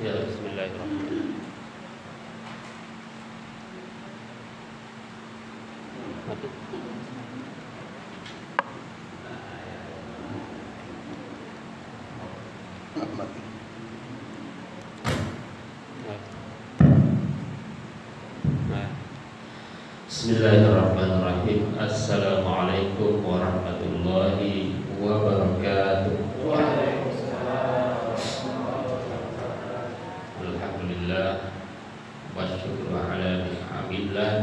Ya, bismillahirrahmanirrahim. Mati. Mati. Bismillahirrahmanirrahim. Assalamualaikum warahmatullahi wabarakatuh. Alhamdulillah wasyukru ala ni'amillah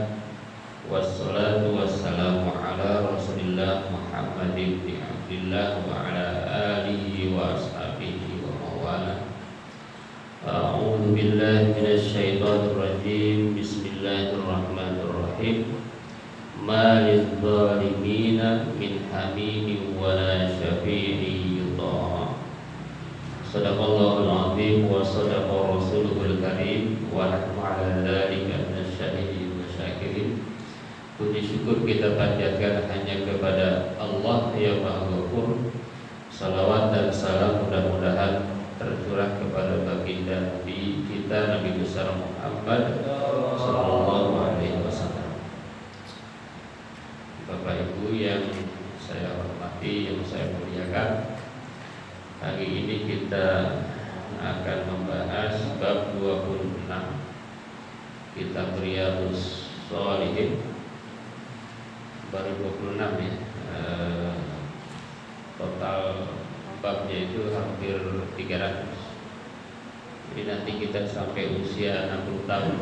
wassalatu wassalamu ala rasulillah Muhammadin bin Abdillah wa ala alihi wa ashabihi wa mawala. A'udzu billahi minasy syaithanir rajim. Bismillahirrahmanirrahim. Ma lidh-dhalimina min hamimin wa la syafi'in yutha'. Shadaqallahul 'azim wa shadaqa rasuluhul karim wa nahnu 'ala dzalika minasyahidin wa syakirin. Puji syukur kita panjatkan hanya kepada Allah yang Maha Ghafur. Salawat dan salam mudah-mudahan tercurah kepada baginda Nabi kita Nabi besar Muhammad sallallahu alaihi wasallam. Bapak Ibu yang saya hormati, yang saya muliakan, hari ini kita akan membahas bab 26 kitab Riyadhus Shalihin. Baru 26 ya. Total babnya itu hampir 300. Jadi nanti kita sampai usia 60 tahun.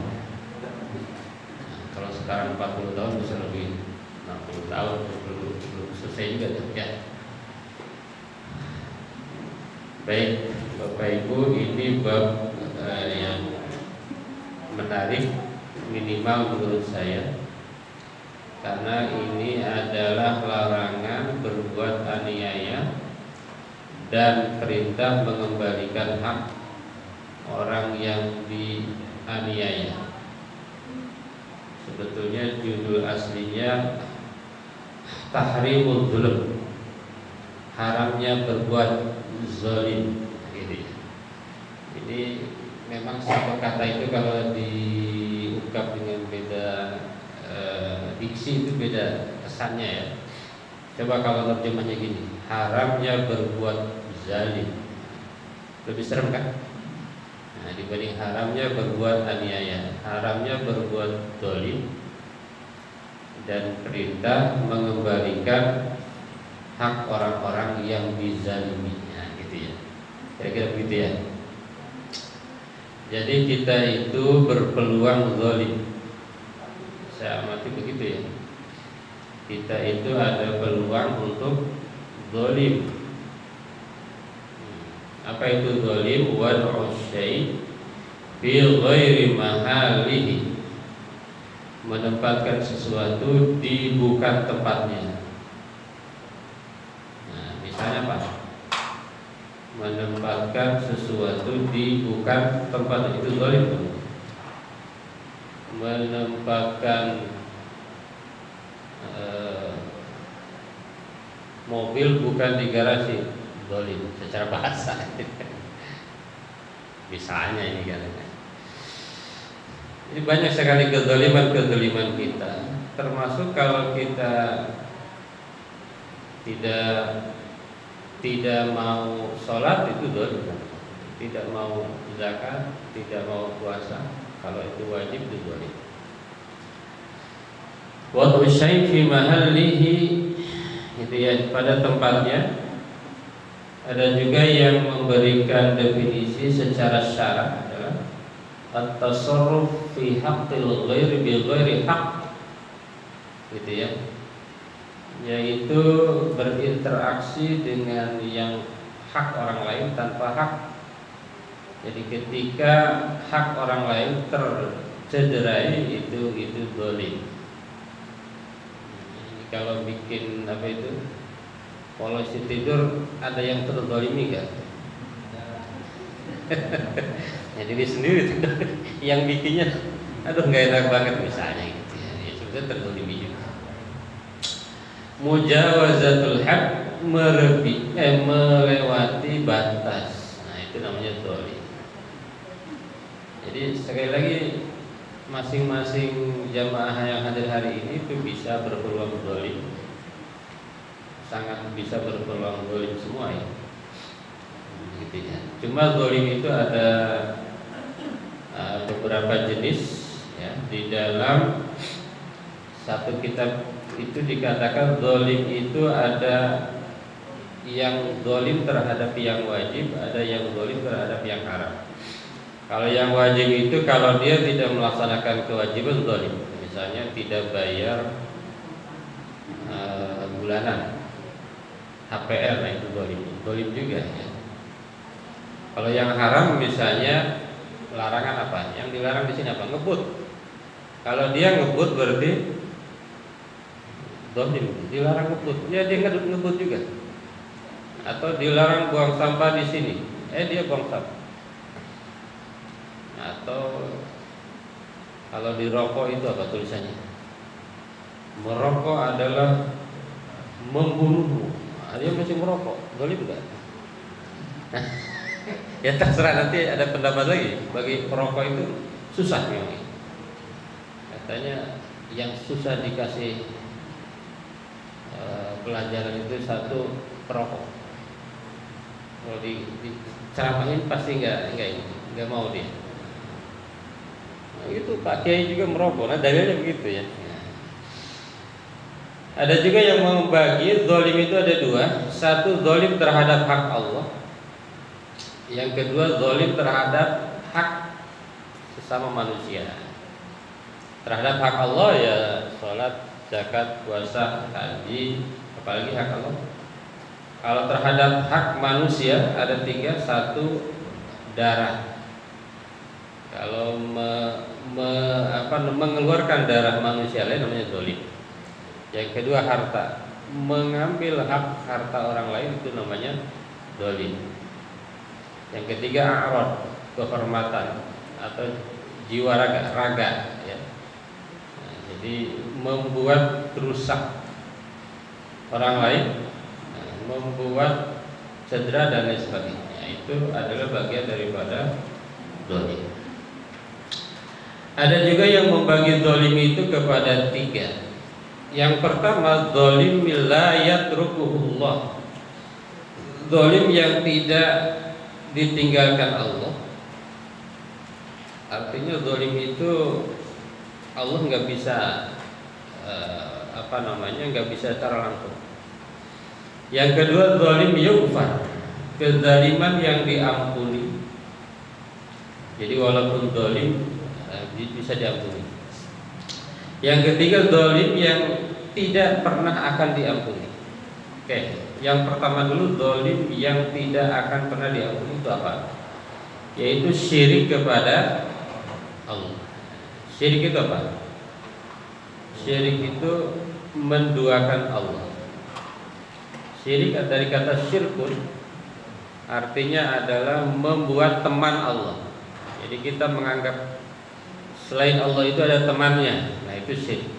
Kalau sekarang 40 tahun bisa lebih 60 tahun belum selesai juga ya. Baik, Bapak Ibu, ini bab yang menarik minimal menurut saya, karena ini adalah larangan berbuat aniaya dan perintah mengembalikan hak orang yang dianiaya. Sebetulnya judul aslinya Tahrimul Zulm, haramnya berbuat zalim. Ini memang satu kata itu kalau diungkap dengan beda diksi itu beda kesannya ya. Coba kalau terjemahnya gini, haramnya berbuat zalim, lebih serem kan? Nah, dibanding haramnya berbuat aniaya, haramnya berbuat zalim dan perintah mengembalikan hak orang-orang yang dizaliminya, gitu ya. Kira-kira begitu ya. Jadi kita itu berpeluang zalim. Saya amati begitu ya. Kita itu ada peluang untuk zalim. Apa itu zalim? Wad'u syai' fi ghairi mahalihi, menempatkan sesuatu di bukan tempatnya. Nah, misalnya apa? Menempatkan sesuatu di bukan tempat, itu zalim. Menempatkan mobil bukan di garasi, zalim secara bahasa. Misalnya ini kan. Ini banyak sekali kezaliman kita, termasuk kalau kita tidak mau sholat, itu zalim. Tidak mau zakat, tidak mau puasa, kalau itu wajib, itu zalim. Wad'u syai' fi mahallihi, itu ya, pada tempatnya. Ada juga yang memberikan definisi secara syara adalah at-tasarruf fi haqqil ghairi bi ghairi haqq, gitu ya, yaitu berinteraksi dengan yang hak orang lain tanpa hak. Jadi ketika hak orang lain tercederai, itu zalim. Kalau bikin apa itu, polisi tidur, ada yang terzalimi kan? Ya diri sendiri yang bikinnya, aduh nggak enak banget misalnya gitu ya. Ya sebetulnya terzalimi juga. Mujawazatul had, melewati batas. Nah, itu namanya zalim. Jadi sekali lagi masing-masing jamaah yang hadir hari ini itu bisa berpeluang dolim, sangat bisa berpeluang dolim semua ya. Gitu ya. Cuma dolim itu ada beberapa jenis ya. Di dalam satu kitab itu dikatakan dolim itu ada yang dolim terhadap yang wajib, ada yang dolim terhadap yang haram. Kalau yang wajib itu kalau dia tidak melaksanakan kewajiban dolim, misalnya tidak bayar bulanan HPR, nah itu dolim juga ya. Kalau yang haram misalnya larangan apa? Yang dilarang di sini apa? Ngebut. Kalau dia ngebut berarti dolim, dilarang ngebut, ya dia ngebut juga. Atau dilarang buang sampah di sini, dia buang sampah. Atau kalau dirokok itu apa tulisannya? Merokok adalah membunuhmu. Dia masih merokok, dolim juga. Ya terserah, nanti ada pendapat lagi. Bagi perokok itu susah memang. Katanya yang susah dikasih pelajaran itu satu perokok. Kalau diceramahin pasti nggak mau dia. Nah, itu Pak Kiai juga merokok. Nah dalilnya begitu ya. Ada juga yang membagi zalim itu ada dua. Satu zalim terhadap hak Allah. Yang kedua zalim terhadap hak sesama manusia. Terhadap hak Allah ya sholat, zakat, puasa, haji, apalagi hak Allah. Kalau terhadap hak manusia ada tiga. Satu darah. Kalau mengeluarkan darah manusia lain namanya zalim. Yang kedua harta. Mengambil hak harta orang lain itu namanya zalim. Yang ketiga a'rad, kehormatan atau jiwa raga ya. Nah, jadi membuat rusak orang lain, membuat cedera dan lain sebagainya. Itu adalah bagian daripada zalim. Ada juga yang membagi zalim itu kepada tiga. Yang pertama zalim la yatrukuhullah. Zalim yang tidak ditinggalkan Allah. Artinya zalim itu Allah nggak bisa nggak bisa secara langsung. Yang kedua zalim yughfar, kezaliman yang diampuni. Jadi walaupun zalim bisa diampuni. Yang ketiga zalim yang tidak pernah akan diampuni. Oke, yang pertama dulu zalim yang tidak akan pernah diampuni itu apa? Yaitu syirik kepada Allah. Syirik itu apa? Syirik itu menduakan Allah. Syirik dari kata syirkun, artinya adalah membuat teman Allah. Jadi kita menganggap selain Allah itu ada temannya. Nah itu syirik.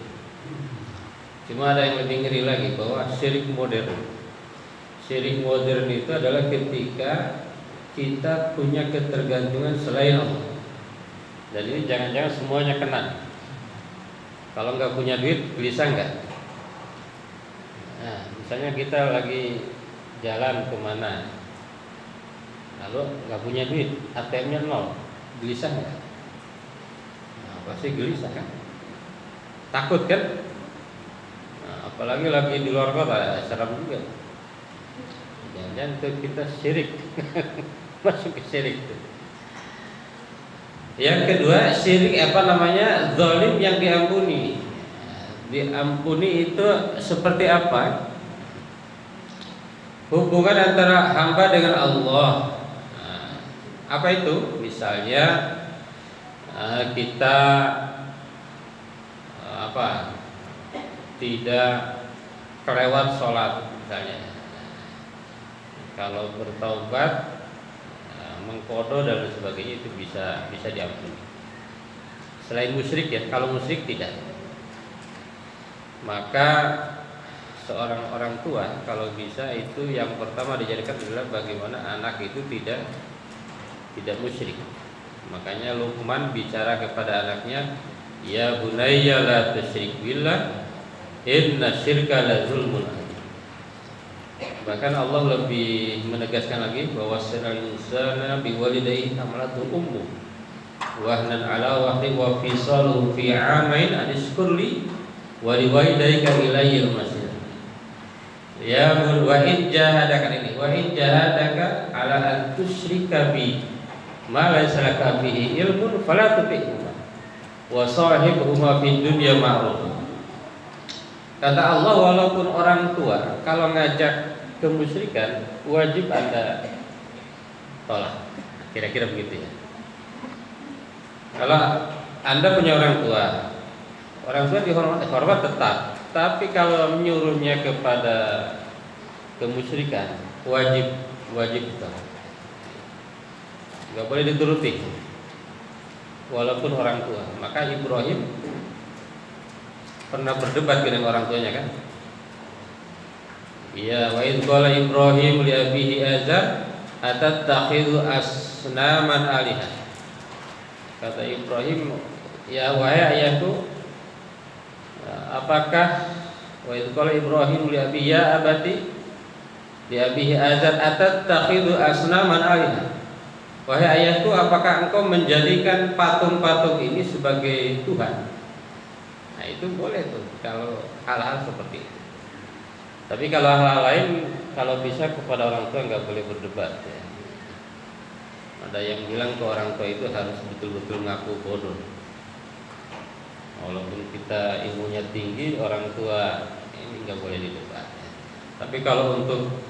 Cuma ada yang lebih ngeri lagi, bahwa syirik modern. Syirik modern itu adalah ketika kita punya ketergantungan selain Allah. Dan ini jangan-jangan semuanya kena. Kalau nggak punya duit, gelisah nggak? Nah, misalnya kita lagi jalan kemana, lalu nggak punya duit, ATM-nya nol, gelisah nggak? Nah, pasti gelisah kan? Takut kan? Nah, apalagi lagi di luar kota, serem juga. Jangan-jangan kita syirik, masuk ke syirik. Yang kedua syirik zalim yang diampuni. Diampuni itu seperti apa? Hubungan antara hamba dengan Allah. Nah, apa itu? Misalnya kita tidak kelewat sholat misalnya. Kalau bertaubat, mengkodo dan sebagainya itu bisa diampuni. Selain musyrik ya, kalau musyrik tidak. Maka seorang orang tua kalau bisa itu yang pertama dijadikan adalah bagaimana anak itu tidak musyrik. Makanya Luqman bicara kepada anaknya, ya bunayya la tusyrik billah inna syirka la zulmun adzim. Bahkan Allah lebih menegaskan lagi bahwa wasal insana biwalidayhi hamalatu ummu wahnan ala wahdi wa fisaluhu fi amain anishkurli wa liwalidayka ilayyil masir. Ya bun wa in jahadaka ala an tusyrika bi ma laysa laka bihi ilmun fala tuti'huma wa sahibhuma fid dunya ma'ruf. Kata Allah, walaupun orang tua kalau ngajak kemusyrikan wajib Anda tolak. Kira-kira begitu ya. Kalau Anda punya orang tua dihormat tetap. Tapi kalau menyuruhnya kepada kemusyrikan wajib tolak. Gak boleh dituruti walaupun orang tua. Maka Ibrahim pernah berdebat dengan orang tuanya kan? Iya, wa idh qala Ibrahim li abihi azar atattakhidhu asnaman alihah. Kata Ibrahim, ya wahai ayahku, apakah wa idh qala Ibrahim li abihi ya abati li abihi azar atattakhidhu asnaman alihah. Wahai ayahku, apakah engkau menjadikan patung-patung ini sebagai Tuhan? Nah itu boleh tuh kalau hal-hal seperti itu. Tapi kalau hal-hal lain, kalau bisa kepada orang tua nggak boleh berdebat ya. Ada yang bilang ke orang tua itu harus betul-betul ngaku bodoh. Walaupun kita ilmunya tinggi, orang tua ini nggak boleh didebat ya. Tapi kalau untuk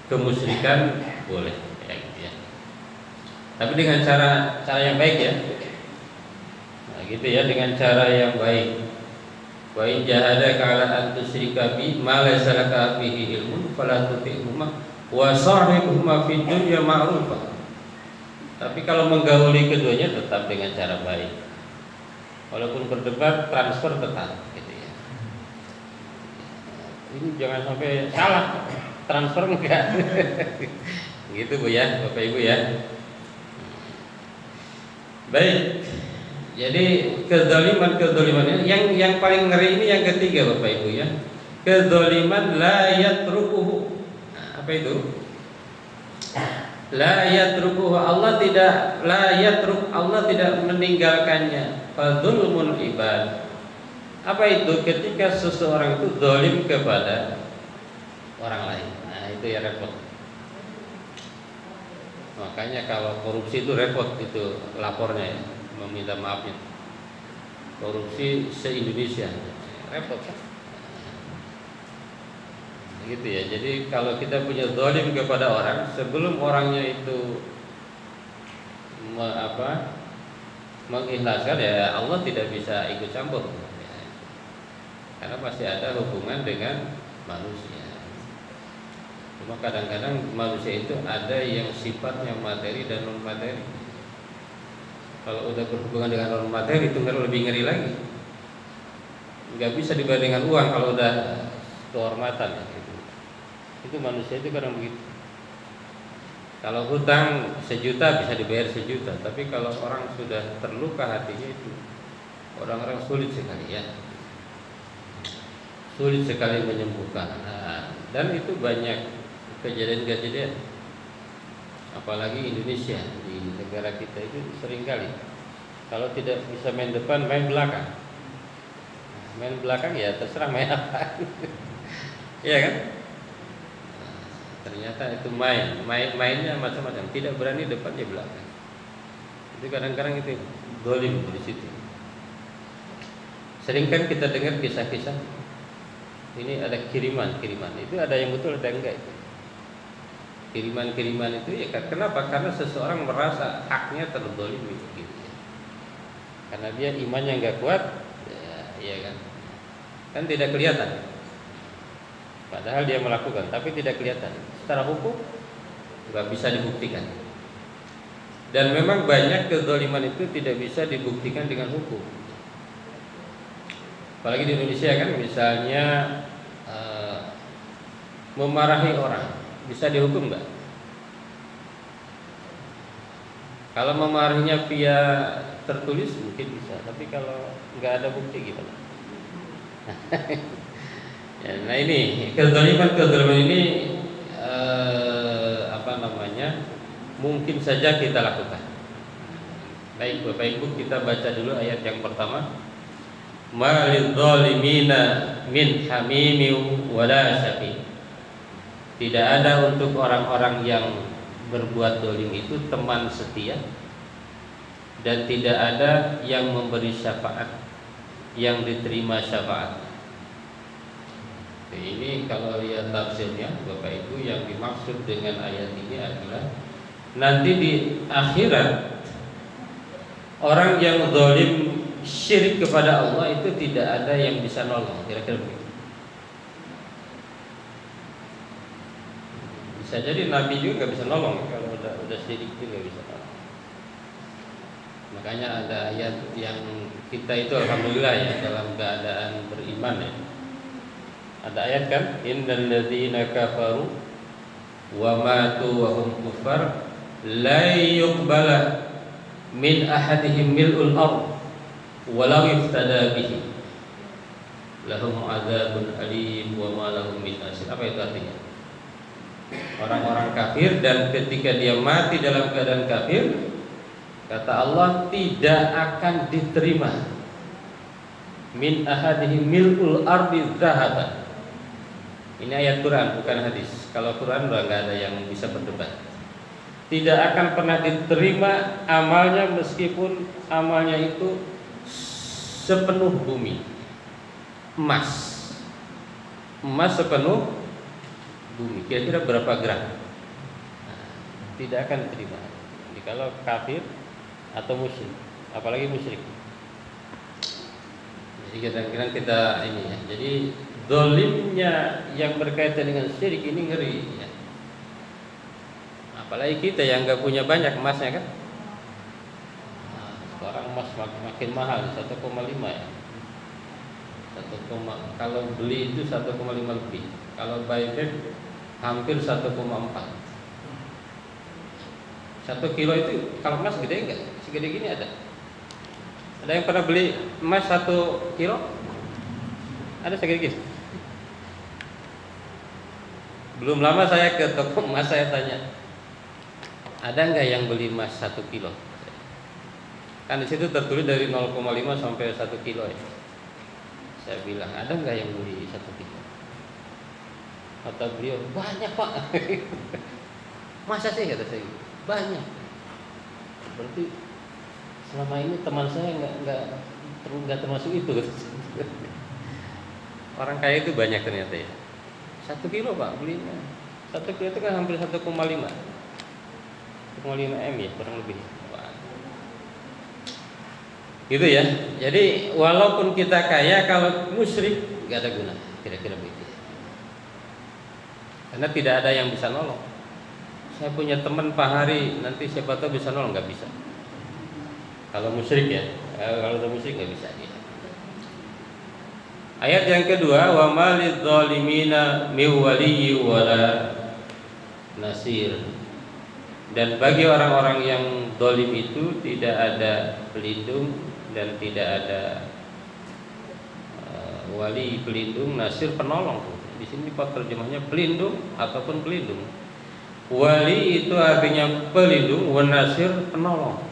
kemusyrikan boleh ya, gitu ya. Tapi dengan cara yang baik ya. Nah gitu ya, dengan cara yang baik. Wa in jahadaka 'ala an tusyrika bi ma laysa laka bihi ilmun fala tuti'huma wa sahibhuma fid dunya ma'rufa. Tapi kalau menggauli keduanya tetap dengan cara baik. Walaupun berdebat, transfer tetap gitu ya. Ini jangan sampai salah. Transfer enggak. Gitu Bu ya, Bapak Ibu ya. Baik. Jadi kezaliman yang paling ngeri ini yang ketiga Bapak Ibu ya. Kezaliman la yatrukuhu. Nah, apa itu? La yatrukuhu, Allah tidak meninggalkannya. Fadzulmul ibad. Apa itu? Ketika seseorang itu zalim kepada orang lain. Nah, itu ya repot. Makanya kalau korupsi itu repot itu lapornya ya. Meminta maafnya. Korupsi se-Indonesia repot kan? Gitu ya. Jadi kalau kita punya zalim kepada orang, sebelum orangnya itu mengikhlaskan ya, Allah tidak bisa ikut campur ya. Karena pasti ada hubungan dengan manusia. Cuma kadang-kadang manusia itu ada yang sifatnya materi dan non materi. Kalau udah berhubungan dengan non materi itu lebih ngeri lagi. Nggak bisa dibandingkan uang kalau udah kehormatan ya. Itu manusia itu kadang begitu. Kalau hutang 1 juta bisa dibayar 1 juta, tapi kalau orang sudah terluka hatinya itu orang-orang sulit sekali ya. Sulit sekali menyembuhkan. Nah, dan itu banyak kejadian-kejadian. Apalagi Indonesia, di negara kita itu seringkali kalau tidak bisa main depan, main belakang. Main belakang ya terserah main apa. Iya kan? Ternyata itu mainnya macam-macam, tidak berani depan di belakang. Itu kadang-kadang itu zalim di situ. Sering kan kita dengar kisah-kisah ini ada kiriman, itu ada yang betul ada yang enggak itu. Kiriman itu ya kenapa? Karena seseorang merasa haknya terzalimi gitu ya. Karena dia imannya enggak kuat, ya kan? Kan tidak kelihatan. Padahal dia melakukan, tapi tidak kelihatan. Secara hukum nggak bisa dibuktikan. Dan memang banyak kezaliman itu tidak bisa dibuktikan dengan hukum. Apalagi di Indonesia kan, misalnya memarahi orang, bisa dihukum nggak? Kalau memarahinya via tertulis mungkin bisa, tapi kalau nggak ada bukti gimana? Ya, nah ini kezaliman ini mungkin saja kita lakukan. Baik Bapak Ibu, kita baca dulu ayat yang pertama. Malil zalimina min hamimi wala syafi. Tidak ada untuk orang-orang yang berbuat dolim itu teman setia, dan tidak ada yang memberi syafaat, yang diterima syafaat. Ini kalau lihat tafsirnya Bapak Ibu, yang dimaksud dengan ayat ini adalah nanti di akhirat orang yang zalim syirik kepada Allah itu tidak ada yang bisa nolong, kira-kira begitu. Bisa jadi Nabi juga nggak bisa nolong, kalau udah syirik itu nggak bisa nolong. Makanya ada ayat yang kita itu alhamdulillah ya dalam keadaan beriman ya. Ada ayat kan, innal ladzina kafaru wa matu wa hum kufar la yuqbala min ahadihim mil'ul ard walau iftada bihi lahum adzabun alim wa ma lahum min nasir. Apa itu artinya? Orang-orang kafir, dan ketika dia mati dalam keadaan kafir, kata Allah, tidak akan diterima min ahadihim mil'ul ardi dzahaban. Ini ayat Quran bukan hadis. Kalau Quran udah nggak ada yang bisa berdebat. Tidak akan pernah diterima amalnya meskipun amalnya itu sepenuh bumi emas sepenuh bumi. Kira-kira berapa gram? Tidak akan diterima. Jadi kalau kafir atau musyrik, apalagi musyrik. Jadi kadang-kadang kita ini ya. Jadi zalimnya yang berkaitan dengan syirik ini ngeri ya. Apalagi kita yang nggak punya banyak emasnya kan. Sekarang emas makin mahal, 1,5 ya. Kalau beli itu 1,5 lebih. Kalau buyback hampir 1,4. 1 kilo itu kalau emas gede enggak? Segede gini ada. Ada yang pernah beli emas 1 kilo? Ada segede gini. Belum lama saya ke toko emas, saya tanya, ada nggak yang beli emas 1 kilo? Kan di situ tertulis dari 0,5 sampai 1 kilo ya. Saya bilang, ada nggak yang beli 1 kilo? Kata beliau, banyak Pak. Masa sih, kata saya, banyak. Berarti selama ini teman saya nggak termasuk itu. Orang kaya itu banyak ternyata ya. 1 kilo Pak belinya. 1 kilo itu kan hampir 1,5 M ya, kurang lebih. Gitu ya. Jadi walaupun kita kaya, kalau musyrik nggak ada guna, kira-kira begitu. Karena tidak ada yang bisa nolong. Saya punya teman Pak Hari, nanti siapa tahu bisa nolong, nggak bisa. Kalau musyrik ya, kalau udah musyrik nggak bisa dia. Ayat yang kedua, wa malidz zalimina min waliyyi wala nasir. Dan bagi orang-orang yang zalim itu tidak ada pelindung dan tidak ada wali pelindung, nasir penolong. Di sini Pak terjemahnya pelindung ataupun pelindung. Wali itu artinya pelindung, wan nasir penolong.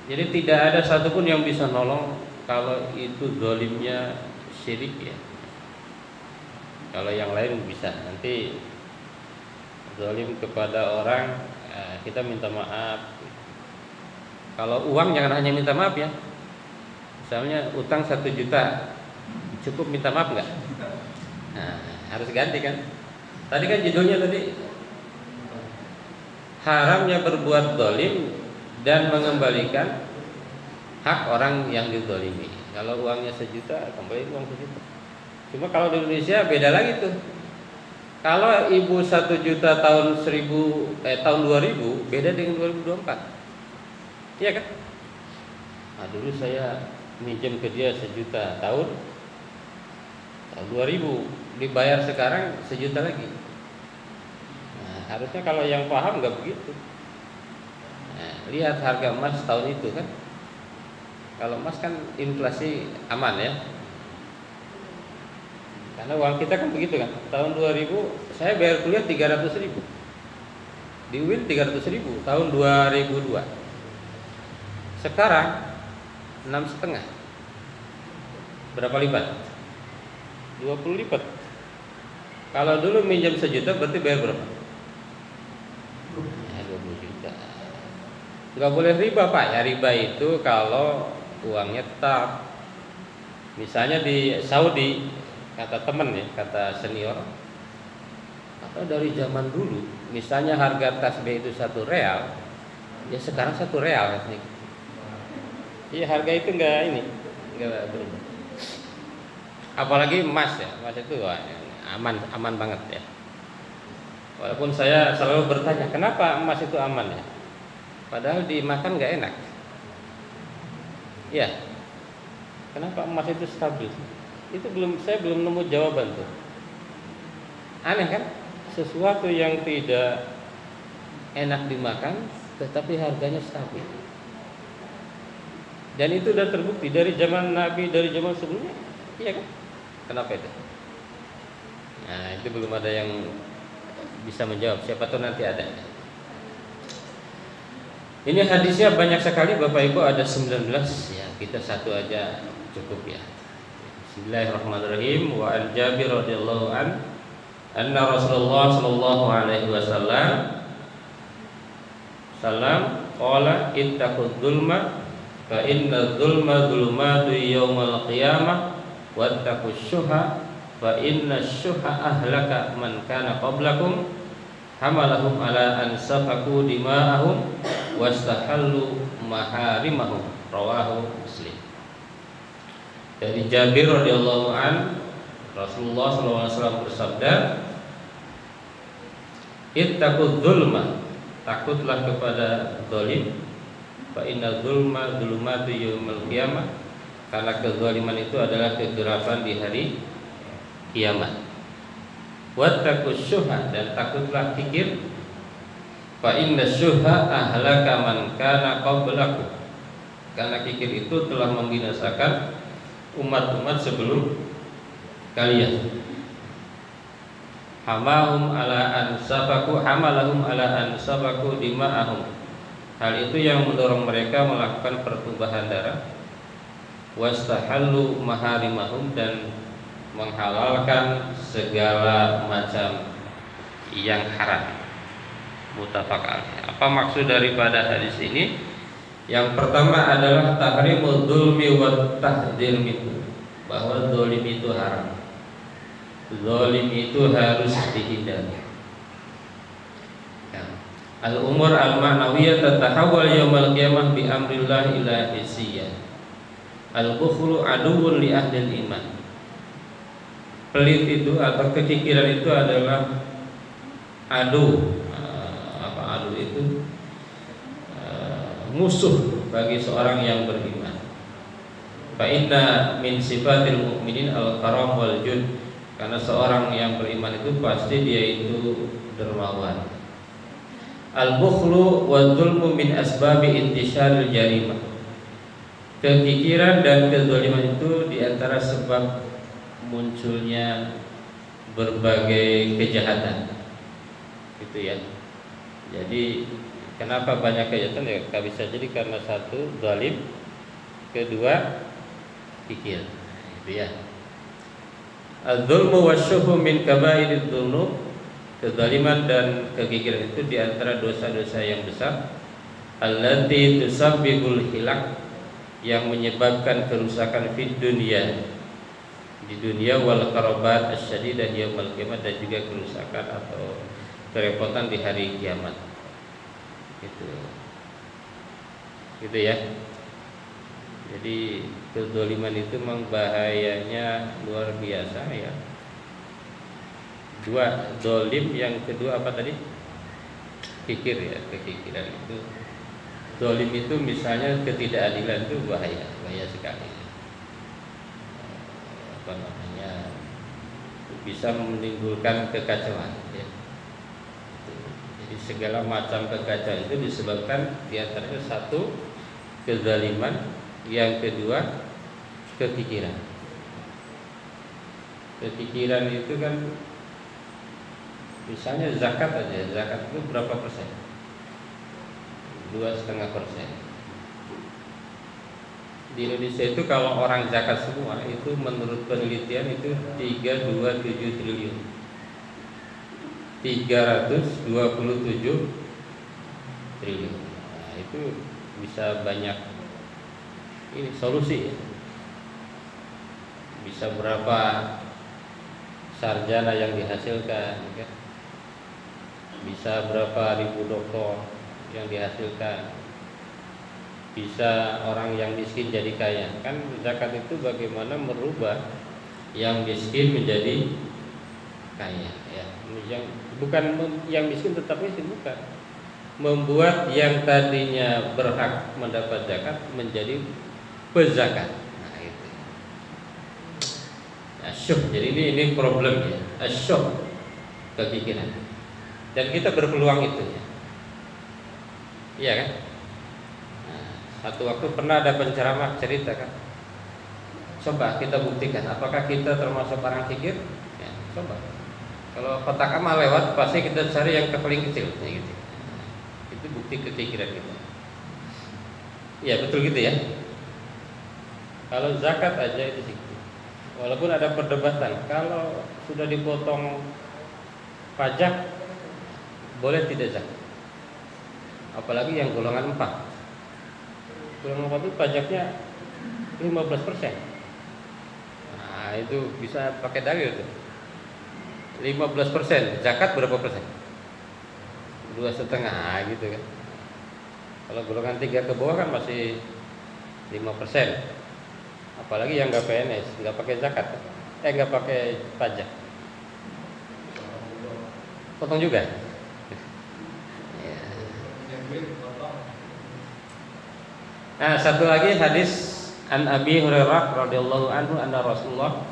Jadi tidak ada satupun yang bisa nolong kalau itu zalimnya syirik ya. Kalau yang lain bisa. Nanti zalim kepada orang, kita minta maaf. Kalau uang jangan hanya minta maaf ya. Misalnya utang 1 juta, cukup minta maaf nggak? Nah, harus ganti kan. Tadi kan judulnya tadi haramnya berbuat zalim dan mengembalikan hak orang yang dizalimi. Kalau uangnya 1 juta, kembali uang 1 juta. Cuma kalau di Indonesia beda lagi tuh. Kalau ibu 1 juta tahun 2000 beda dengan 2024. Iya kan? Nah, dulu saya minjem ke dia 1 juta tahun 2000, dibayar sekarang 1 juta lagi. Nah, harusnya kalau yang paham nggak begitu. lihat harga emas tahun itu kan. Kalau emas kan inflasi aman ya. Karena uang kita kan begitu kan. Tahun 2000 saya bayar kuliah 300.000. Di UIN 300.000 tahun 2002. Sekarang 6,5. Berapa lipat? 20 lipat. Kalau dulu minjam 1 juta berarti bayar berapa? 20 juta. Gak boleh riba Pak. Ya riba itu kalau uangnya tetap. Misalnya di Saudi, kata temen ya, kata senior, atau dari zaman dulu, misalnya harga tasbih itu 1 real, ya sekarang 1 real nih. Iya harga itu enggak berubah. Apalagi emas ya, emas itu aman banget ya. Walaupun saya selalu bertanya, kenapa emas itu aman ya? Padahal dimakan nggak enak. Ya, kenapa emas itu stabil? Itu saya belum nemu jawaban tuh. Aneh kan? Sesuatu yang tidak enak dimakan, tetapi harganya stabil. Dan itu sudah terbukti dari zaman Nabi, dari zaman sebelumnya, iya kan? Kenapa itu? Nah, itu belum ada yang bisa menjawab. Siapa tahu nanti ada. Ini hadisnya banyak sekali Bapak Ibu, ada 19 ya, kita satu aja cukup ya. Bismillahirrahmanirrahim. Wa an Jabir radhiyallahu an anna Rasulullah sallallahu alaihi wasallam qala ittaqud dzulma fa inna dzulma dzulumatu yaumal qiyamah wattaqus syuha fa inna syuha ahlaka man kana qablakum hamalahum ala an safaku dima'ahum wastahallu maharimahum. Rawahu Muslim. Dari Jabir radhiyallahu an, Rasulullah SAW bersabda, ittaqud dzulma, takutlah kepada zalim, fa inna dzulma dzulumatu yaumil qiyamah, karena kezaliman itu adalah kegelapan di hari kiamat. Wattaqus syuha, dan takutlah kikir, fa inna syuha ahlaka man kana qablakum, karena kikir itu telah membinasakan umat-umat sebelum kalian. Hamalahum ala an safaku dima'ahum, hal itu yang mendorong mereka melakukan pertumpahan darah. Wastahallu maharimahum, dan menghalalkan segala macam yang haram. Muttafaq alaih. Apa maksud daripada hadis ini? Yang pertama adalah tahrimul dzulmi wa tahdzir minhu, bahwa zalim itu haram. Zalim itu harus dihindari. Al-umur al-ma'nawiyah tatahawwal yaumal qiyamah bi amrillah ila hissiyah. Al-bukhlu aduwwun li ahlil iman. Pelit itu atau kekikiran itu adalah adu. Adu itu musuh bagi seorang yang beriman. Fa inna min sifatil mu'minin al-karam wal jud, karena seorang yang beriman itu pasti dia itu dermawan. Al-bukhlu wa dzulmu min asbabi intisyaril jarimah. Kekikiran dan kezaliman itu diantara sebab munculnya berbagai kejahatan. Gitu ya. Jadi kenapa banyak kejahatan ya? Bisa jadi karena satu zalim, kedua kikir. Itu ya. Az-zulmu wasyuhu min kaba'iridzunub, dzunub, kezaliman dan kekikiran itu diantara dosa-dosa yang besar. Allati tusabbibul hilak, yang menyebabkan kerusakan fid dunia, di dunia, wal qarabat asy-syadidah yaumil qiyamah, dan juga kerusakan atau kerepotan di hari kiamat. Gitu ya. Jadi kezaliman itu memang bahayanya luar biasa ya. Dua, zalim, yang kedua apa tadi? Kikir ya, kekikiran itu. Zalim itu misalnya ketidakadilan itu bahaya sekali. Apa namanya? Bisa menimbulkan kekacauan ya. Jadi segala macam kekacauan itu disebabkan diantaranya satu kezaliman, yang kedua kepikiran. Kepikiran itu kan misalnya zakat aja, zakat itu berapa persen? 2,5%. Di Indonesia itu kalau orang zakat semua itu menurut penelitian itu 327 triliun. 327 triliun. Nah, itu bisa banyak ini solusi ya. Bisa berapa sarjana yang dihasilkan ya. Bisa berapa ribu doktor yang dihasilkan. Bisa orang yang miskin jadi kaya. Kan zakat itu bagaimana merubah yang miskin menjadi kaya ya. Yang bukan yang miskin tetap miskin, bukan. Membuat yang tadinya berhak mendapat zakat menjadi pezakat. Nah itu. Asyuk. Jadi ini problem ya. Asyuk kepikiran. Dan kita berpeluang itu ya. Iya kan? Satu waktu pernah ada penceramah cerita kan, coba kita buktikan apakah kita termasuk orang kikir ya, coba kalau kotak amal lewat pasti kita cari yang paling kecil ya, gitu. Itu bukti kekikiran kita ya, betul gitu ya. Kalau zakat aja itu sih, walaupun ada perdebatan kalau sudah dipotong pajak boleh tidak zakat, apalagi yang golongan 4. Golongan 4 itu pajaknya 15%. Nah itu bisa pakai dalil tuh. 15%, zakat berapa persen? 2,5 gitu kan. Kalau golongan 3 ke bawah kan masih 5%. Apalagi yang nggak PNS, nggak pakai zakat, nggak pakai pajak. Potong juga. Nah, satu lagi hadis an Abi Hurairah radhiyallahu anhu anna Rasulullah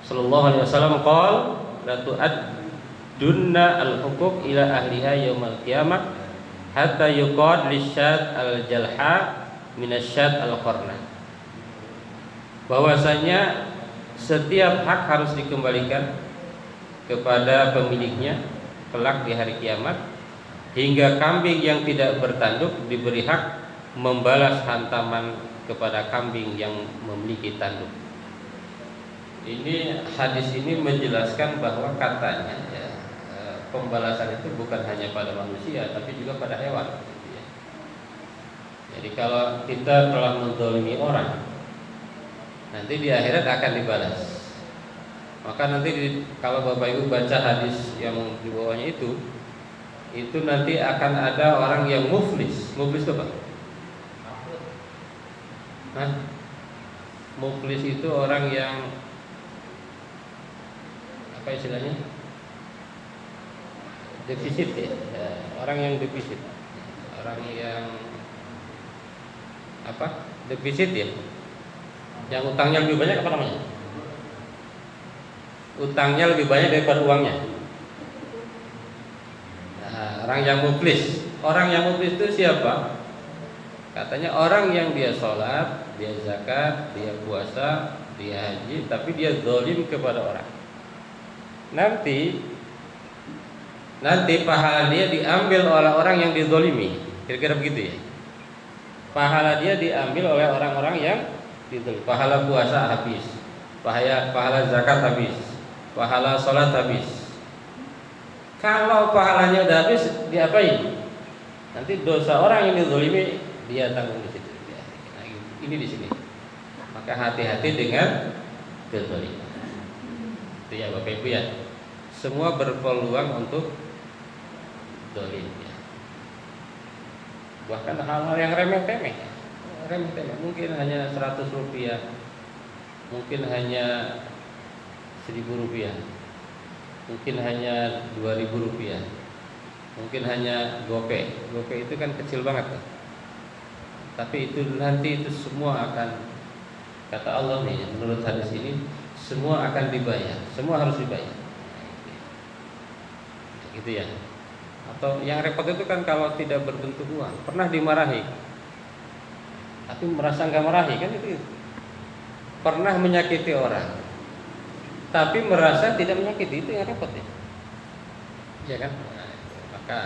sallallahu alaihi wasallam qala la tu'addunna al-huquq ila ahliha yaumal qiyamah hatta yuqad lisyat al-jalha minasyat al-qarna. Bahwasanya setiap hak harus dikembalikan kepada pemiliknya kelak di hari kiamat, hingga kambing yang tidak bertanduk diberi hak membalas hantaman kepada kambing yang memiliki tanduk. Ini hadis ini menjelaskan bahwa katanya ya, pembalasan itu bukan hanya pada manusia tapi juga pada hewan. Jadi kalau kita telah menzalimi orang, nanti di akhirat akan dibalas. Maka nanti kalau Bapak Ibu baca hadis yang di bawahnya itu nanti akan ada orang yang muflis. Muflis itu apa? Muflis itu orang yang apa istilahnya? Defisit ya. Orang yang defisit. Orang yang apa? Defisit ya. Yang utangnya lebih banyak apa namanya? Utangnya lebih banyak daripada uangnya. Nah, orang yang muflis. Orang yang muflis itu siapa? Katanya orang yang dia sholat, dia zakat, dia puasa, dia haji, tapi dia zalim kepada orang. Nanti pahala dia diambil oleh orang yang dizalimi. Kira-kira begitu ya. Pahala dia diambil oleh orang-orang yang dizalimi. Pahala puasa habis, pahala zakat habis, pahala sholat habis. Kalau pahalanya udah habis, diapain? Nanti dosa orang yang dizalimi dia tanggung di situ. Nah, ini di sini. Maka hati-hati dengan kezaliman. Itu ya Bapak Ibu ya. Semua berpeluang untuk zalim ya. Bahkan hal-hal yang remeh-temeh. Remeh-temeh mungkin hanya 100 rupiah. Mungkin hanya 1.000 rupiah. Mungkin hanya 2.000 rupiah. Mungkin hanya gope. Gope itu kan kecil banget kan? Tapi itu nanti itu semua akan, kata Allah nih menurut hadis ini, semua akan dibayar, semua harus dibayar. Gitu ya. Atau yang repot itu kan kalau tidak berbentuk uang. Pernah dimarahi, tapi merasa nggak marahi kan itu. Pernah menyakiti orang, tapi merasa tidak menyakiti, itu yang repot ya. Ya kan? Nah, maka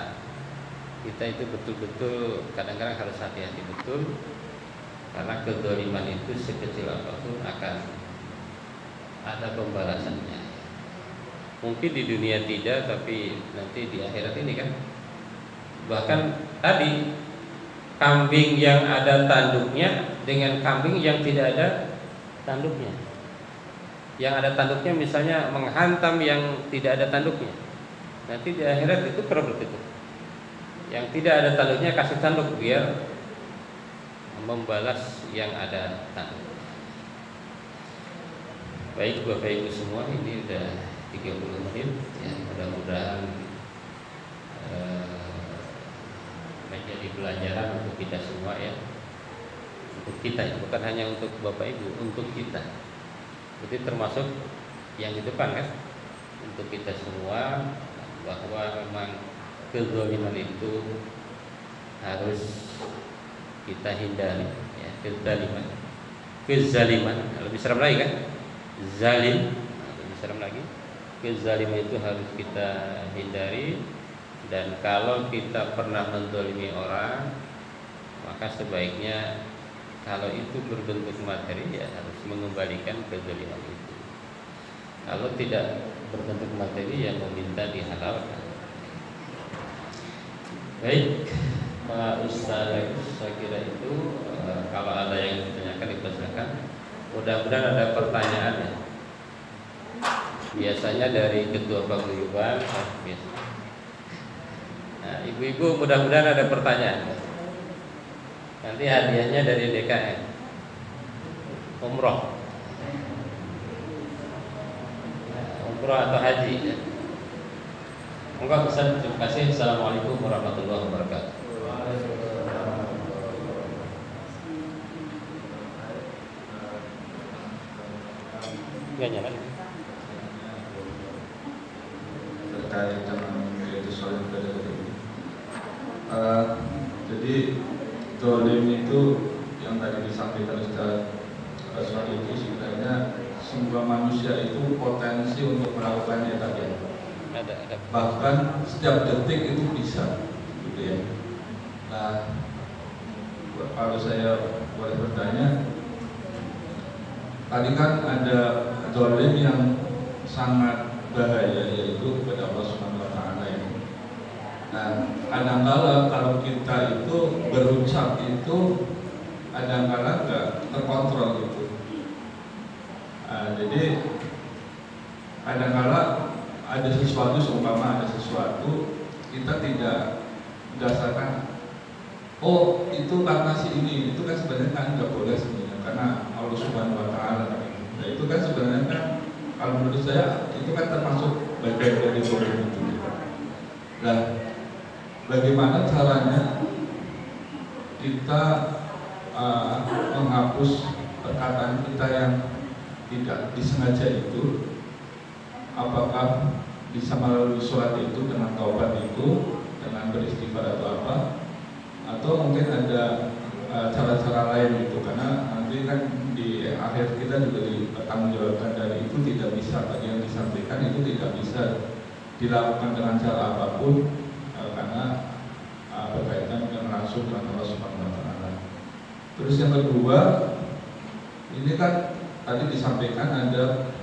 kita itu betul-betul kadang-kadang harus hati-hati betul, karena kezaliman itu sekecil apapun akan ada pembalasannya. Mungkin di dunia tidak, tapi nanti di akhirat ini kan. Bahkan tadi kambing yang ada tanduknya dengan kambing yang tidak ada tanduknya. Yang ada tanduknya misalnya menghantam yang tidak ada tanduknya. Nanti di akhirat itu problem itu. Yang tidak ada tanduknya kasih tanduk biar membalas yang ada tanduk. Baik Bapak Ibu semua, ini udah 30 menit ya, mudah-mudahan menjadi pelajaran untuk kita semua ya. Untuk kita, bukan hanya untuk Bapak Ibu, untuk kita. Jadi termasuk yang di depan kan, untuk kita semua, bahwa memang kezaliman itu harus kita hindari ya. Kezaliman lebih serem lagi kan, zalim lebih serem lagi. Kezaliman itu harus kita hindari, dan kalau kita pernah menzalimi orang, maka sebaiknya kalau itu berbentuk materi ya harus mengembalikan kezaliman itu. Kalau tidak berbentuk materi ya meminta dihalalkan. Baik Pak Ustaz, saya kira itu kalau ada yang ditanyakan dipersilakan. Mudah-mudahan ada pertanyaan ya. Biasanya dari ketua paguyuban biasa. Nah, ibu-ibu mudah-mudahan ada pertanyaan. Nanti hadiahnya dari DKM umroh, umroh atau haji ya. Enggak pesan. Terima kasih. Assalamualaikum warahmatullahi wabarakatuh. Enggak nyala. Terkait dengan itu soal jadi dolim itu yang tadi disampaikan Ustaz soal itu sebenarnya semua manusia itu potensi untuk melakukannya tadi. Ada. Bahkan setiap detik itu bisa, gitu ya. Nah, kalau saya boleh bertanya, tadi kan ada dolim yang sangat bahaya, yaitu kepada Allah Subhanahu Wa Taala ya. Nah, kadang-kala kalau kita itu berucap itu kadang-kala nggak terkontrol gitu. Jadi kadang-kala ada sesuatu, seumpama ada sesuatu kita tidak berdasarkan oh itu karena si ini, itu kan sebenarnya kan nggak boleh sebenarnya, karena Allah Subhanahu Wa Taala. Nah itu kan sebenarnya kan kalau menurut saya itu kan termasuk bagian dari dolim itu. Nah, bagaimana caranya kita menghapus perkataan kita yang tidak disengaja itu? Apakah bisa melalui surat itu, dengan taubat itu, dengan beristighfar atau apa? Atau mungkin ada cara-cara lain gitu, karena nanti kan di akhir kita juga dipertanggungjawabkan dari itu. Tidak bisa, tadi yang disampaikan itu tidak bisa dilakukan dengan cara apapun, karena berkaitan dengan langsung dengan Allah Subhanahu Wa Taala. Terus yang kedua, ini kan tadi disampaikan ada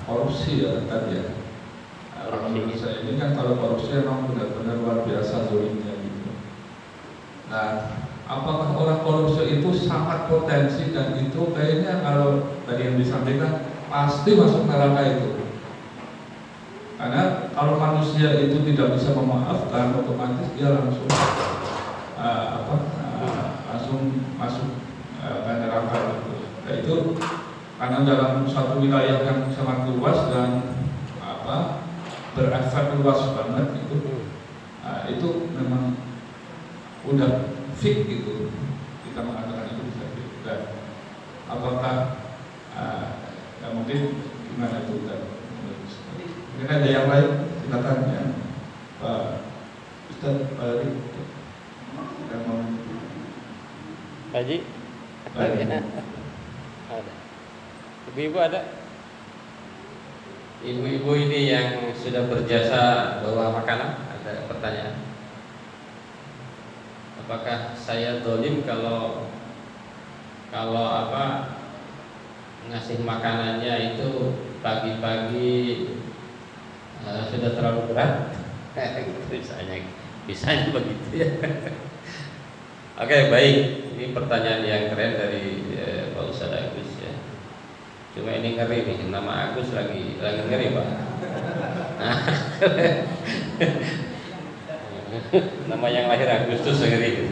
korupsi ya tadi ya. Menurut saya ini kan kalau korupsi memang benar-benar luar biasa zolimnya gitu. Nah, apakah orang korupsi itu sangat potensi, dan itu kayaknya kalau tadi yang disampaikan pasti masuk neraka itu? Karena kalau manusia itu tidak bisa memaafkan, otomatis dia langsung langsung masuk ke neraka gitu. Nah, itu karena dalam suatu wilayah yang sangat luas dan berefek luas banget itu, itu memang udah fix gitu, kita mengatakan itu bisa fix. Dan apakah ya mungkin gimana itu kan? Mungkin ada yang lain, silakan ya Pak Ustaz Bari yang mau Haji? Ada. Ibu-ibu ada? Ibu-ibu ini yang sudah berjasa bawa makanan, ada pertanyaan. Apakah saya dolim kalau ngasih makanannya itu pagi-pagi sudah terlalu berat? Bisanya begitu ya. Oke, baik. Ini pertanyaan yang keren dari Pak Ustaz Agus ya. Cuma ini ngeri nih, nama Agus lagi ngeri Pak. Nama yang lahir Agustus ngeri.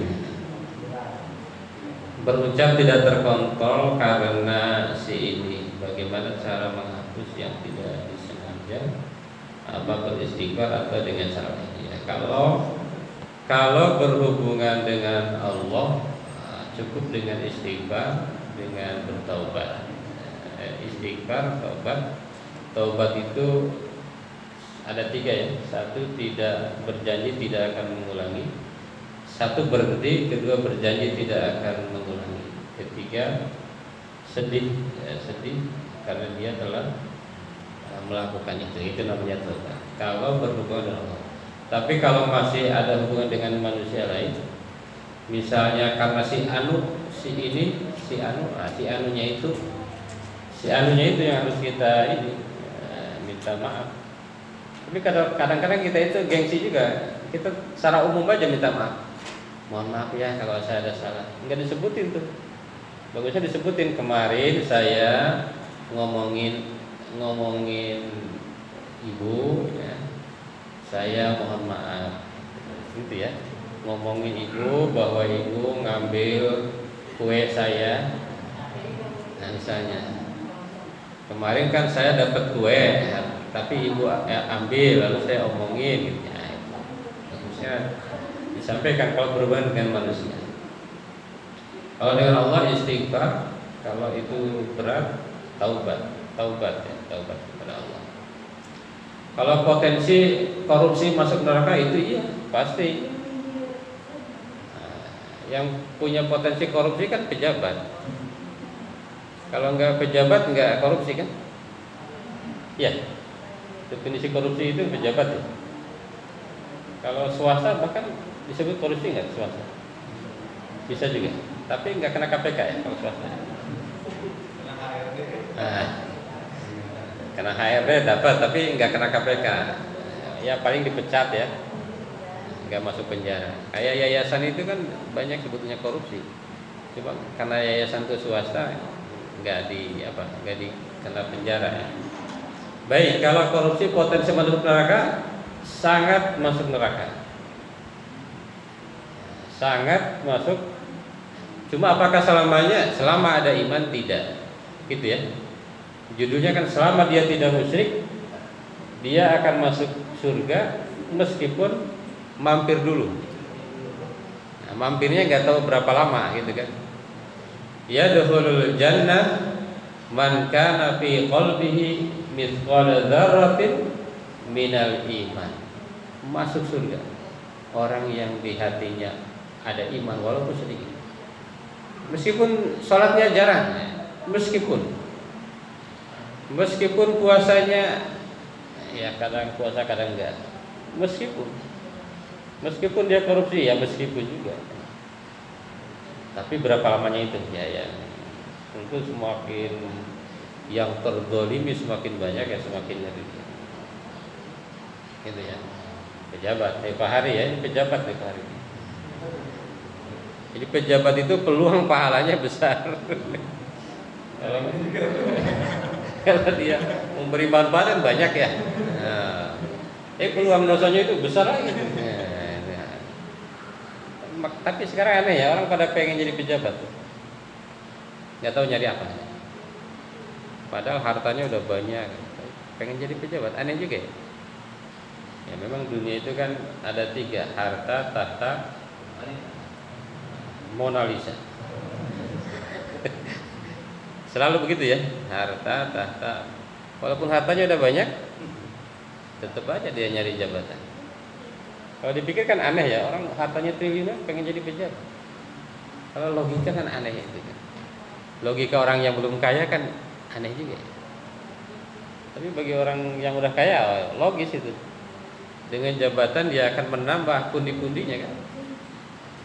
Berucap tidak terkontrol karena si ini. Bagaimana cara menghapus yang tidak disengaja? Apa beristighfar atau dengan cara ini? Ya, kalau berhubungan dengan Allah cukup dengan istighfar, dengan bertaubat. Istighfar, taubat itu ada 3 ya. 1, tidak berjanji tidak akan mengulangi. 1, berhenti. 2, berjanji tidak akan mengulangi. 3, sedih karena dia telah melakukan itu namanya taubat. Kalau berhubungan dengan Allah. Tapi kalau masih ada hubungan dengan manusia lain, misalnya karena si anunya itu yang harus kita minta maaf. Tapi kadang-kadang kita itu gengsi juga. Kita secara umum aja minta maaf. Mohon maaf ya kalau saya ada salah. Enggak disebutin tuh. Bagusnya disebutin. Kemarin saya ngomongin ibu ya. Saya mohon maaf. Gitu ya. Ngomongin ibu bahwa ibu ngambil kue saya. Nah, misalnya kemarin kan saya dapat kue ya, tapi ibu ambil lalu saya omongin gitu ya. Harusnya disampaikan kalau berhubungan dengan manusia. Kalau dengan Allah istighfar, kalau itu berat taubat kepada Allah. Kalau potensi korupsi masuk neraka itu iya pasti. Yang punya potensi korupsi kan pejabat. Kalau enggak pejabat enggak korupsi kan? Ya. Definisi korupsi itu pejabat ya. Kalau swasta bahkan disebut korupsi enggak swasta? Bisa juga. Tapi enggak kena KPK ya kalau swasta. Kena HRD dapat tapi enggak kena KPK. Ya paling dipecat ya. Enggak masuk penjara. Kayak yayasan itu kan banyak sebetulnya korupsi. Cuma karena yayasan itu swasta enggak kena penjara ya. Baik, kalau korupsi potensi masuk neraka, sangat masuk neraka. Sangat masuk. Cuma apakah selamanya? Selama ada iman tidak. Gitu ya. Judulnya kan selama dia tidak musyrik, dia akan masuk surga meskipun mampir dulu. Nah, mampirnya nggak tahu berapa lama gitu kan. Yadkhulul jannah man kana fi qalbihi mithqala dzarratin minal iman. Masuk surga orang yang di hatinya ada iman walaupun sedikit. Meskipun sholatnya jarang, meskipun puasanya ya kadang puasa kadang enggak, meskipun dia korupsi ya meskipun juga. Tapi berapa lamanya itu ya tentu semakin yang terzalimi semakin banyak ya semakin ngeri. Gitu ya. Pejabat Pak Hari ya, ini pejabat Pak Hari. Jadi pejabat itu peluang pahalanya besar. Kalau dia memberi manfaat banyak ya. Nah, peluang dosanya itu besar lagi. Tapi sekarang aneh ya, orang pada pengen jadi pejabat. Nggak tahu nyari apa. Padahal hartanya udah banyak. Pengen jadi pejabat, aneh juga ya. Ya memang dunia itu kan ada 3, harta, tahta, Mona Lisa. Selalu begitu ya, harta, tahta. Walaupun hartanya udah banyak, tetap aja dia nyari jabatan. Kalau dipikir kan aneh ya, orang hartanya triliunan pengen jadi pejabat. Kalau logika kan aneh itu kan. Logika orang yang belum kaya kan aneh juga. Tapi bagi orang yang udah kaya logis itu. Dengan jabatan dia akan menambah pundi-pundinya kan.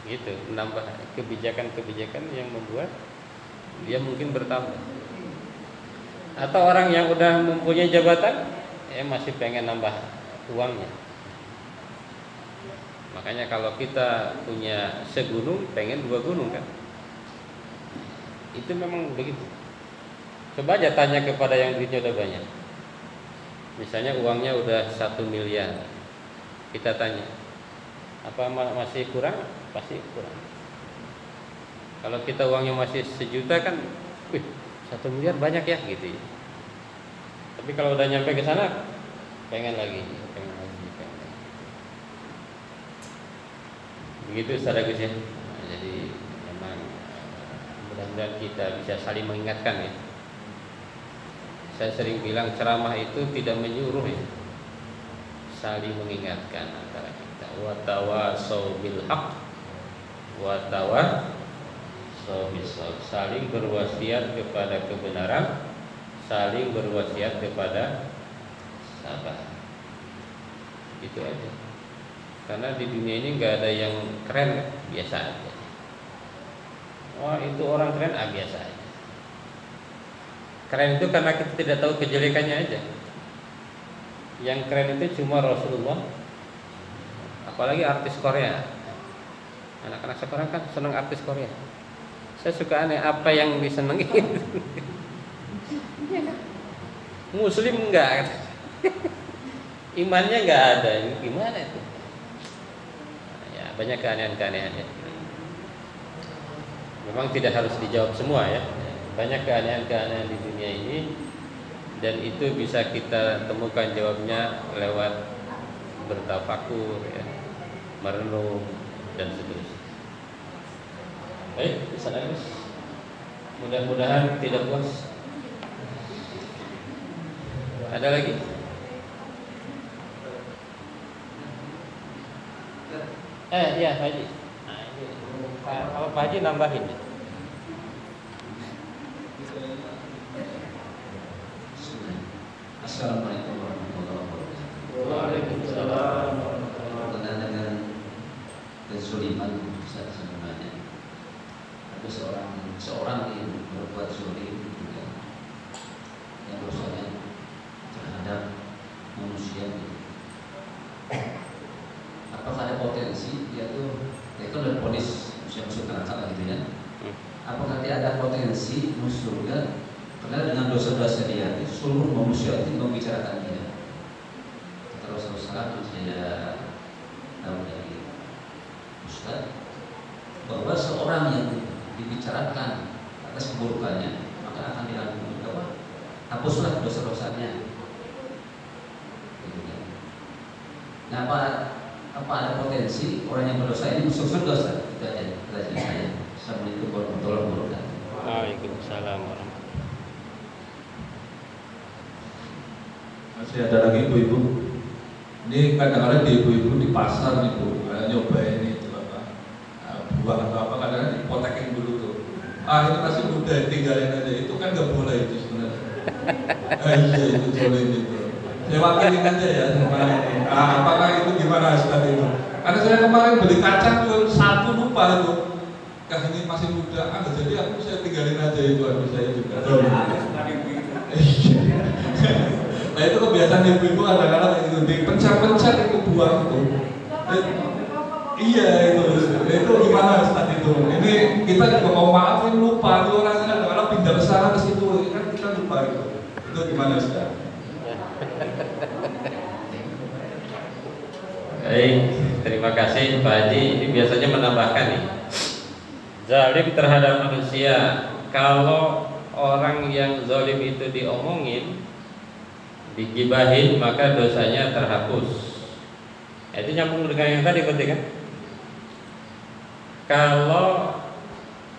Gitu, menambah kebijakan-kebijakan yang membuat dia mungkin bertambah. Atau orang yang udah mempunyai jabatan masih pengen nambah uangnya. Makanya kalau kita punya segunung pengen 2 gunung kan. Itu memang begitu. Coba aja tanya kepada yang duitnya udah banyak. Misalnya uangnya udah 1 miliar. Kita tanya, apa masih kurang? Pasti kurang. Kalau kita uangnya masih 1 juta kan, 1 miliar banyak ya gitu ya. Tapi kalau udah nyampe ke sana pengen lagi. Begitu saudara Gus ya. Jadi memang mudah-mudahan kita bisa saling mengingatkan ya. Saya sering bilang ceramah itu tidak menyuruh ya, saling mengingatkan antara kita. Wa tawasau bil haq wa tawasau bis sabr. Saling berwasiat kepada kebenaran, saling berwasiat kepada sabar. Itu aja. Karena di dunia ini nggak ada yang keren kan? Biasa aja. Wah itu orang keren, biasa aja. Keren itu karena kita tidak tahu kejelekannya aja. Yang keren itu cuma Rasulullah, apalagi artis Korea. Anak-anak sekarang kan senang artis Korea. Saya suka aneh apa yang disenangi. Muslim enggak, imannya enggak ada. Gimana itu? Banyak keanehan-keanehan ya. Memang tidak harus dijawab semua ya. Banyak keanehan-keanehan di dunia ini, dan itu bisa kita temukan jawabnya lewat bertafakur ya, merenung dan seterusnya. Baik, bisa habis. Mudah-mudahan tidak puas. Ada lagi? Iya Pak Haji. Nah, ini, kalau Pak Haji nambahin. Assalamualaikum warahmatullahi wabarakatuh. Waalaikumsalam. Berkenaan dengan kezuliman sebenarnya. Ada seorang yang berbuat zulim juga, yang dosanya terhadap manusia. Apakah ada potensi dia udah ponis masuk neraka gitu ya? Apakah dia ada potensi masuk surga karena dengan dosa-dosa dia seluruh manusia itu membicarakan dia? Kata Rasulullah SAW, saya tahu dari Ustaz bahwa seorang yang dibicarakan atas keburukannya maka akan diampuni hapuslah dosa-dosanya. Nah, apa ada potensi orang yang berdosa ini masuk surga? Itu aja pertanyaan saya. Assalamualaikum warahmatullahi wabarakatuh. Waalaikumsalam warahmatullahi. Masih ada lagi ibu-ibu. Ini kadang-kadang di ibu-ibu di pasar nih Bu, nyobain itu buah atau apa, kadang-kadang dipotekin dulu tuh. Ini masih muda, tinggalin aja. Itu kan nggak boleh itu sebenarnya. Iya itu boleh itu. Saya wakilin aja ya kemarin ini. Apakah itu gimana Ustaz itu? Karena saya kemarin beli kacang tuh 1 lupa itu. Ini masih muda, jadi saya tinggalin aja itu, saya juga. Nah itu kebiasaan ibu-ibu kadang-kadang itu dipencet-pencet itu buah itu. Iya itu gimana Ustaz itu? Ini kita juga mau maafin lupa, itu orang kadang-kadang pindah ke sana ke situ, kan kita lupa itu. Itu gimana Ustaz? Baik, terima kasih Pak Haji. Ini biasanya menambahkan nih, zalim terhadap manusia. Kalau orang yang zalim itu diomongin, digibahin, maka dosanya terhapus. Itu nyambung dengan yang tadi berarti kan?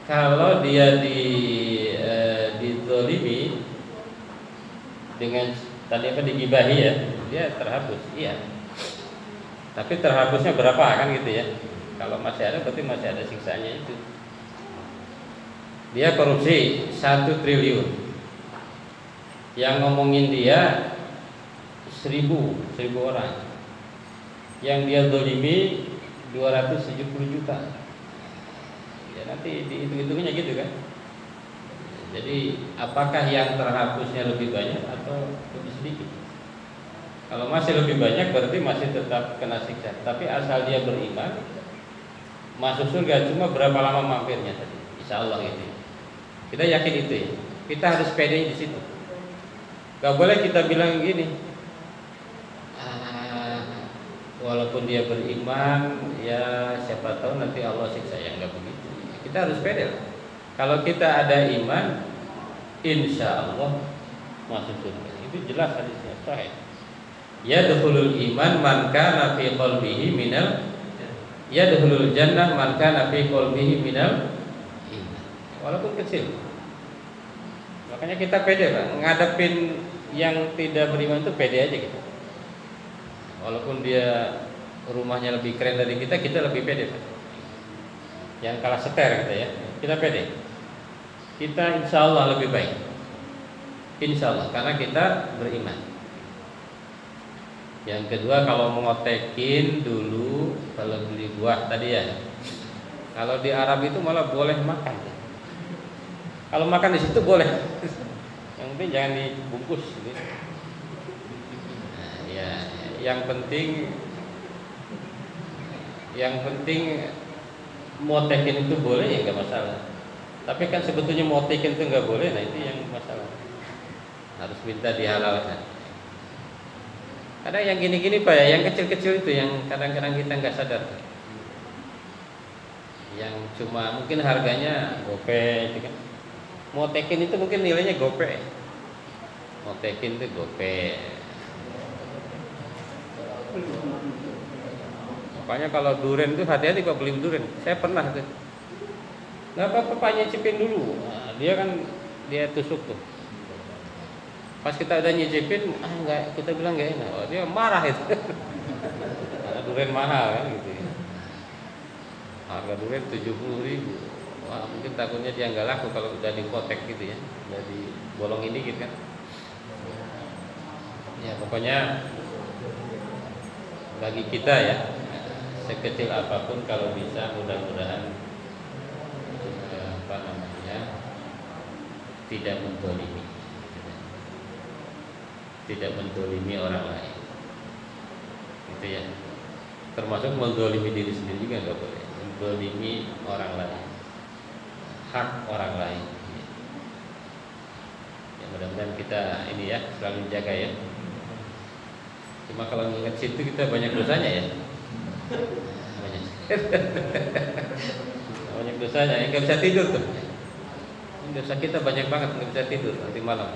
Kalau dia dizalimi dengan tadi apa digibahi ya, dia terhapus. Iya. Tapi terhapusnya berapa kan gitu ya. Kalau masih ada berarti masih ada siksanya itu. Dia korupsi 1 triliun. Yang ngomongin dia 1000 orang. Yang dia dolimi 270 juta. Ya nanti dihitung-hitungnya gitu kan. Jadi apakah yang terhapusnya lebih banyak atau lebih sedikit? Kalau masih lebih banyak berarti masih tetap kena siksa. Tapi asal dia beriman, masuk surga. Cuma berapa lama mampirnya tadi? Insya Allah gitu. Kita yakin itu ya. Kita harus pede di situ. Gak boleh kita bilang gini, walaupun dia beriman, ya siapa tahu nanti Allah siksa. Yang nggak begitu. Kita harus pede lah. Kalau kita ada iman, insya Allah masuk surga. Itu jelas hadisnya sahih. Yadkhulul iman man kana fi qalbihi minal yadkhulul jannah man kana fi qalbihi minal iman. Walaupun kecil. Makanya kita pede Pak, ngadepin yang tidak beriman itu pede aja gitu. Walaupun dia rumahnya lebih keren dari kita lebih pede Pak. Yang kalah seter kita ya, kita pede. Kita insya Allah lebih baik. Insya Allah, karena kita beriman. Yang kedua, kalau mengotekin dulu, kalau beli buah tadi ya. Kalau di Arab itu malah boleh makan. Kalau makan di situ boleh. Yang penting jangan dibungkus. Gitu. Nah, ya, yang penting motekin itu boleh ya nggak masalah. Tapi kan sebetulnya motekin itu nggak boleh. Nah itu yang masalah. Harus minta dihalalkan. Kadang yang gini-gini Pak ya, yang kecil-kecil itu yang kadang-kadang kita nggak sadar. Yang cuma mungkin harganya gope, gitu kan. Motekin itu mungkin nilainya gope. Motekin itu gope. Makanya kalau durian itu hati-hati kalau beli durian. Saya pernah tuh. Nggak apa-apa Pak, nyicipin dulu. Nah, dia tusuk tuh. Pas kita udah nyicipin, enggak, kita bilang enggak enak. Oh, dia marah itu. Karena durian mahal kan gitu. Harga durian 70.000. Wah, mungkin takutnya dia enggak laku kalau udah dipotek gitu ya. Udah dibolongin dikit kan. Ya, pokoknya bagi kita ya, sekecil apapun kalau bisa mudah-mudahan tidak menzalimi. Tidak mendolimi orang lain, gitu ya. Termasuk mendolimi diri sendiri juga nggak boleh. Mendolimi orang lain, hak orang lain. Ya mudah-mudahan kita ini ya selalu jaga ya. Cuma kalau ingat situ kita banyak dosanya ya. Banyak dosanya, nggak bisa tidur tuh. Dosa kita banyak banget, nggak bisa tidur nanti malam.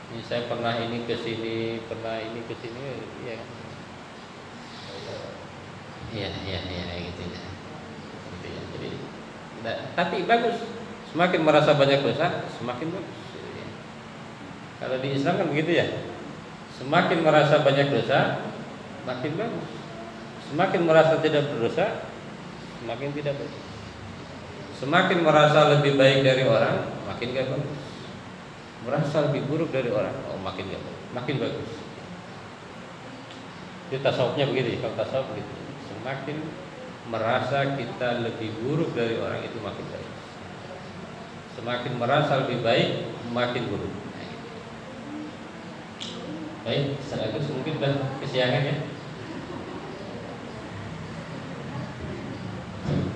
Ini saya pernah ini ke sini, ya. Iya, gitu ya. Jadi, tapi bagus. Semakin merasa banyak dosa, semakin bagus. Kalau di Islam kan begitu ya. Semakin merasa banyak dosa, makin bagus. Semakin merasa tidak berdosa, semakin tidak bagus. Semakin merasa lebih baik dari orang, makin gak bagus. Merasa lebih buruk dari orang, makin gak bagus, makin bagus. Itu tasawufnya begitu, kalau tasawuf begitu. Semakin merasa kita lebih buruk dari orang itu makin baik. Semakin merasa lebih baik, makin buruk. Baik, Ustaz mungkin sudah kesiangan ya.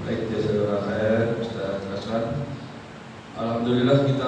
Baik, jazakallahu khair Ustaz Rasman. Alhamdulillah kita